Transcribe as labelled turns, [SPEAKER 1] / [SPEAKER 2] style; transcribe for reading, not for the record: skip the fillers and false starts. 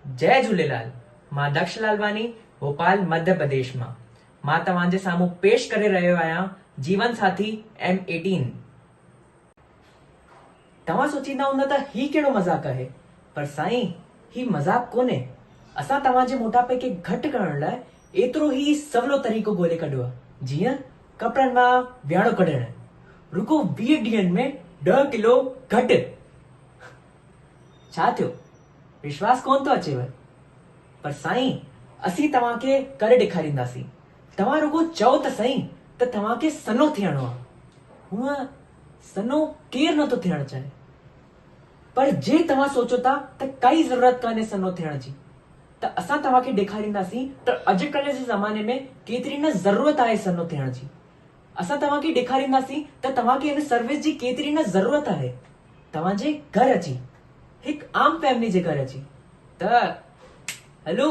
[SPEAKER 1] जय झूलेलाल। मां दक्ष लालवानी, भोपाल मध्य प्रदेश मां तव्हांजे साम्हूं पेश करे रहियो आहियां जीवन साथी M18। तव्हां सोचींदा हूंदा त ही कहिड़ो मज़ाक आहे, पर साईं ही मज़ाक कोन्हे। असां तव्हांजे मोटापे खे घटि करण लाइ एतिरो ही सवलो तरीक़ो ॻोल्हे कढियो आहे, जीअं कपड़नि मां वियाणो कढणु। रुगो 20 ॾींहंनि में 10 किलो घटि। छा थियो, विश्वास कोन थो अचेव? पर साईं असीं तव्हांखे करे ॾेखारींदासीं। तव्हां रुगो चओ त सही त तव्हांखे सनो थियणो आहे। हूअं सनो केरु नथो थियणु चाहे, पर जे तव्हां सोचो था त काई ज़रूरत कान्हे सनो थियण जी, त असां तव्हांखे ॾेखारींदासीं त अॼुकल्ह जे ज़माने में केतिरी न ज़रूरत आहे सनो थियण जी। असां तव्हांखे ॾेखारींदासीं त तव्हांखे हिन सर्विस जी केतिरी न ज़रूरत आहे। तव्हांजे घर अची, हिकु आम फैमिली जे घर अची। त हलो।